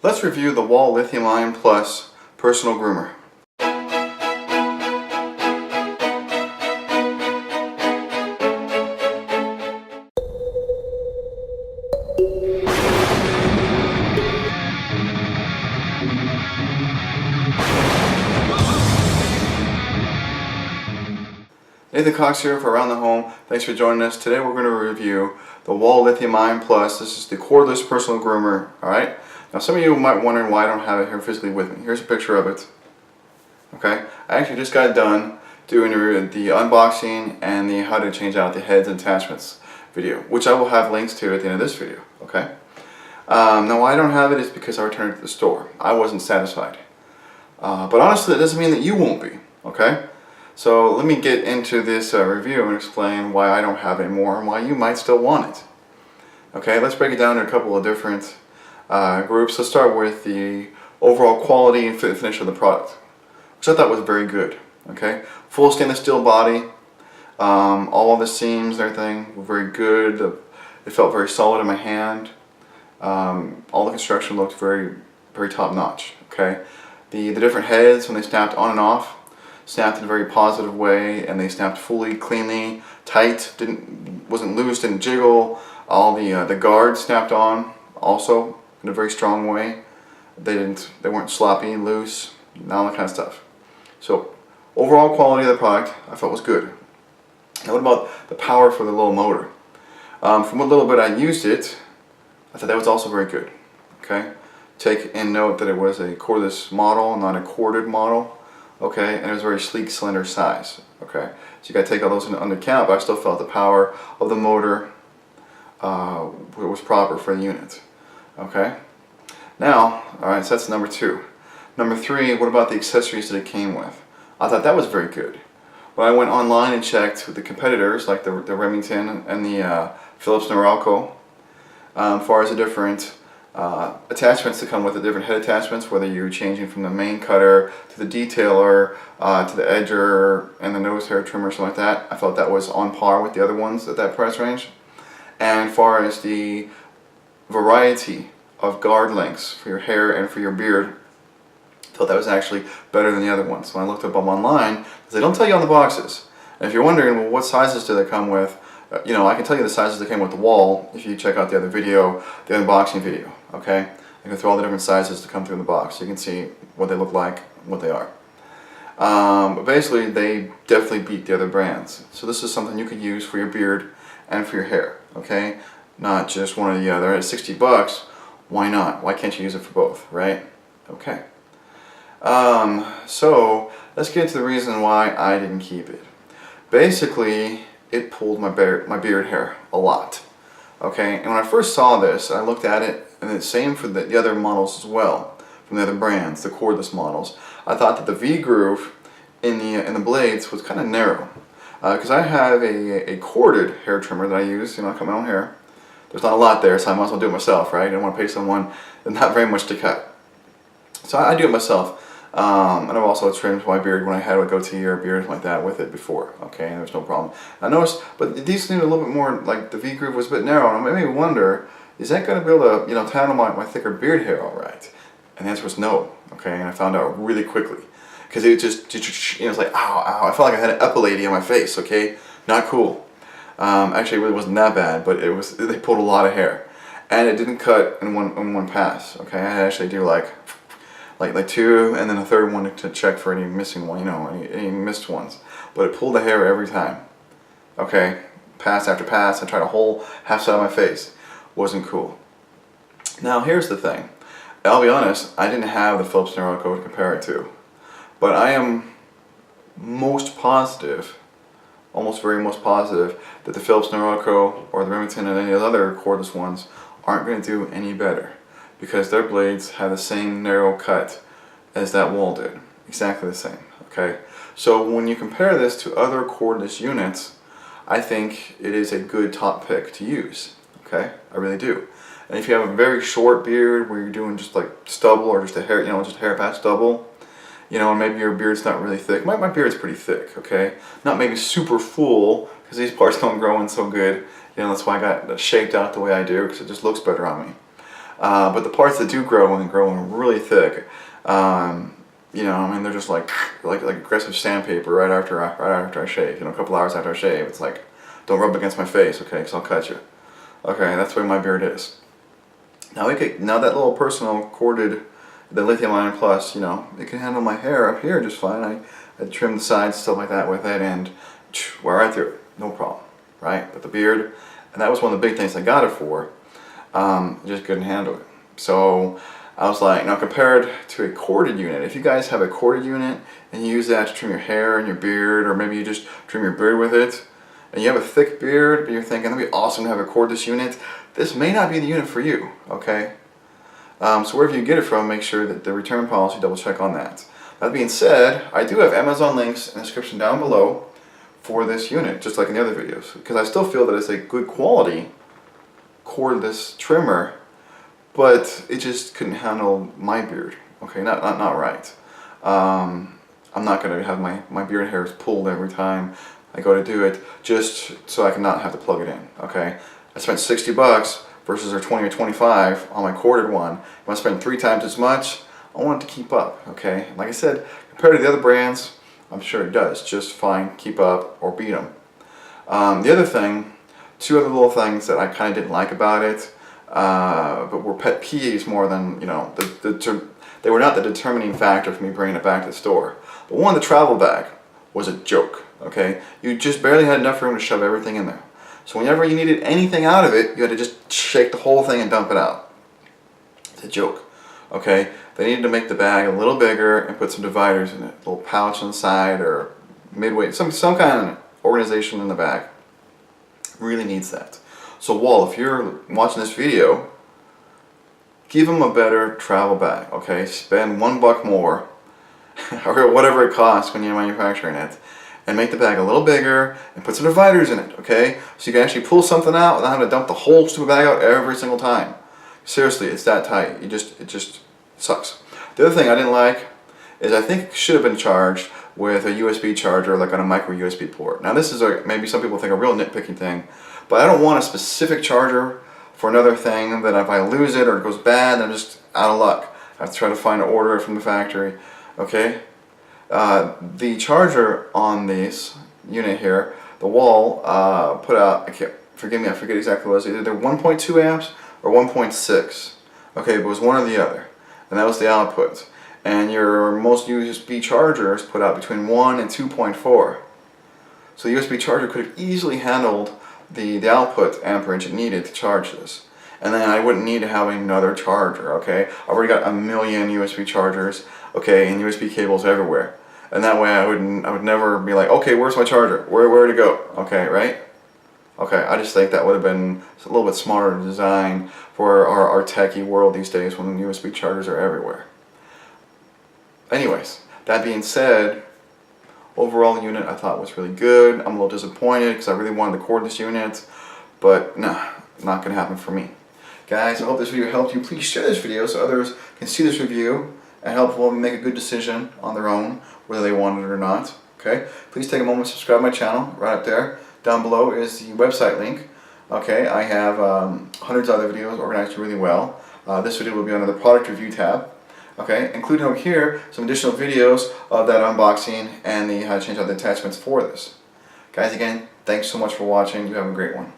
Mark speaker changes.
Speaker 1: Let's review the Wahl Lithium Ion Plus Personal Groomer. Nathan Cox here for Around the Home. Thanks for joining us. Today we're going to review the Wahl Lithium Ion Plus. This is the cordless personal groomer. Alright? Now some of you might wonder why I don't have it here physically with me. Here's a picture of it. Okay? I actually just got done doing the unboxing and the how to change out the heads and attachments video, which I will have links to at the end of this video. Okay? Now why I don't have it is because I returned it to the store. I wasn't satisfied. But honestly, that doesn't mean that you won't be. Okay? So let me get into this review and explain why I don't have it more and why you might still want it. Okay, let's break it down into a couple of different groups. Let's start with the overall quality and fit and finish of the product, which I thought was very good. Okay, full stainless steel body, all of the seams and everything were very good. It felt very solid in my hand. All the construction looked very, very top notch. Okay, the different heads when they snapped on and off snapped in a very positive way, and they snapped fully, cleanly, tight. Wasn't loose, didn't jiggle. All the guards snapped on also in a very strong way. They weren't sloppy, loose, and all that kind of stuff. So overall quality of the product I felt was good. Now what about the power for the little motor? From what little bit I used it, I thought that was also very good. Okay, take in note that it was a cordless model, not a corded model. Okay, and it was a very sleek, slender size. Okay, so you got to take all those into account, but I still felt the power of the motor was proper for the unit. Okay, now, all right, so that's number 2. Number 3, what about the accessories that it came with? I thought that was very good. When I went online and checked with the competitors, like the Remington and the Philips Norelco, as far as the different attachments that come with the different head attachments, whether you're changing from the main cutter to the detailer to the edger and the nose hair trimmer, something like that, I felt that was on par with the other ones at that price range. And as far as the variety of guard lengths for your hair and for your beard, I felt that was actually better than the other ones. When I looked up them online, because they don't tell you on the boxes. And if you're wondering, well, what sizes do they come with? You know, I can tell you the sizes that came with the Wahl if you check out the other video, the unboxing video. Okay, I go through all the different sizes to come through in the box, so you can see what they look like, what they are. But basically, they definitely beat the other brands. So this is something you could use for your beard and for your hair. Okay, not just one or the other. At $60, why not? Why can't you use it for both, right? Okay. So let's get into the reason why I didn't keep it. Basically, it pulled my beard hair a lot. Okay, and when I first saw this, I looked at it, and the same for the other models as well, from the other brands, the cordless models. I thought that the V-groove in the blades was kind of narrow, because I have a corded hair trimmer that I use. You know, I cut my own hair. There's not a lot there, so I might as well do it myself, right? I don't want to pay someone and not very much to cut. So I do it myself. And I've also trimmed my beard when I had a goatee or a beard like that with it before. Okay, and there's no problem. I noticed, but these need a little bit more, like the V-groove was a bit narrow, and it made me wonder, is that going to be able to, you know, handle my thicker beard hair all right? And the answer was no. Okay, and I found out really quickly. Because it just, you know, it was like, ow, ow. I felt like I had an epilaty on my face, okay? Not cool. Actually, it really wasn't that bad, but they pulled a lot of hair. And it didn't cut in one pass, okay? I actually do like 2, and then a third one to check for any missing one, you know, any missed ones. But it pulled the hair every time. Okay, pass after pass, I tried a whole half side of my face. Wasn't cool. Now here's the thing. I'll be honest, I didn't have the Philips Norelco to compare it to. But I am most positive, most positive, that the Philips Norelco or the Remington and any other cordless ones aren't going to do any better, because their blades have the same narrow cut as that Wahl did. Exactly the same, okay? So when you compare this to other cordless units, I think it is a good top pick to use, okay? I really do. And if you have a very short beard where you're doing just like stubble or just a hair, you know, just a hair patch stubble, you know, and maybe your beard's not really thick. My beard's pretty thick, okay? Not maybe super full, because these parts don't grow in so good. You know, that's why I got it shaped out the way I do, because it just looks better on me. But the parts that do grow and grow really thick, you know, I mean, they're just like aggressive sandpaper right after I shave. You know, a couple hours after I shave, it's like, don't rub against my face, okay, because I'll cut you. Okay, that's the way my beard is. Now that little personal corded, the Lithium Iron Plus, you know, it can handle my hair up here just fine. I trim the sides, stuff like that with it, and wear right through it, no problem, right? But the beard, and that was one of the big things I got it for. Just couldn't handle it. So I was like, now compared to a corded unit, if you guys have a corded unit and you use that to trim your hair and your beard, or maybe you just trim your beard with it, and you have a thick beard, but you're thinking, that'd be awesome to have a cordless unit, this may not be the unit for you, okay? So wherever you get it from, make sure that the return policy, double check on that. That being said, I do have Amazon links in the description down below for this unit, just like in the other videos, because I still feel that it's a good quality cordless trimmer, but it just couldn't handle my beard. Okay, not right. I'm not gonna have my beard hairs pulled every time I go to do it, just so I can not have to plug it in. Okay, I spent $60 versus their 20 or 25 on my corded one. If I spend 3 times as much, I want it to keep up. Okay, like I said, compared to the other brands, I'm sure it does just fine, keep up or beat them. The other thing, 2 other little things that I kind of didn't like about it, but were pet peeves more than, you know, they were not the determining factor for me bringing it back to the store. But one, the travel bag was a joke, okay? You just barely had enough room to shove everything in there. So whenever you needed anything out of it, you had to just shake the whole thing and dump it out. It's a joke, okay? They needed to make the bag a little bigger and put some dividers in it, a little pouch on the side or midway, some kind of organization in the bag. Really needs that. So Wahl, if you're watching this video, give them a better travel bag, okay? Spend $1 more, or whatever it costs when you're manufacturing it, and make the bag a little bigger and put some dividers in it, okay? So you can actually pull something out without having to dump the whole stupid bag out every single time. Seriously, it's that tight. It just sucks. The other thing I didn't like is I think it should have been charged with a USB charger, like on a micro USB port. Now this is maybe some people think a real nitpicking thing, but I don't want a specific charger for another thing that if I lose it or it goes bad, I'm just out of luck. I have to try to find an order from the factory, okay? The charger on this unit here, the Wahl put out, forgive me, I forget exactly what it was, either 1.2 amps or 1.6, okay, but it was one or the other, and that was the output. And your most USB chargers put out between 1 and 2.4. So the USB charger could have easily handled the output amperage it needed to charge this. And then I wouldn't need to have another charger, okay? I've already got a million USB chargers, okay, and USB cables everywhere. And that way I would never be like, okay, where's my charger? Where to go? Okay, right? Okay, I just think that would have been a little bit smarter design for our techie world these days when USB chargers are everywhere. Anyways, that being said, overall unit I thought was really good. I'm a little disappointed because I really wanted the cordless unit, but nah, not going to happen for me. Guys, I hope this video helped you. Please share this video so others can see this review and help them make a good decision on their own, whether they want it or not. Okay? Please take a moment to subscribe to my channel right up there. Down below is the website link. Okay, I have hundreds of other videos organized really well. This video will be under the product review tab. Okay, including over here some additional videos of that unboxing and how to change out the attachments for this. Guys, again, thanks so much for watching. You have a great one.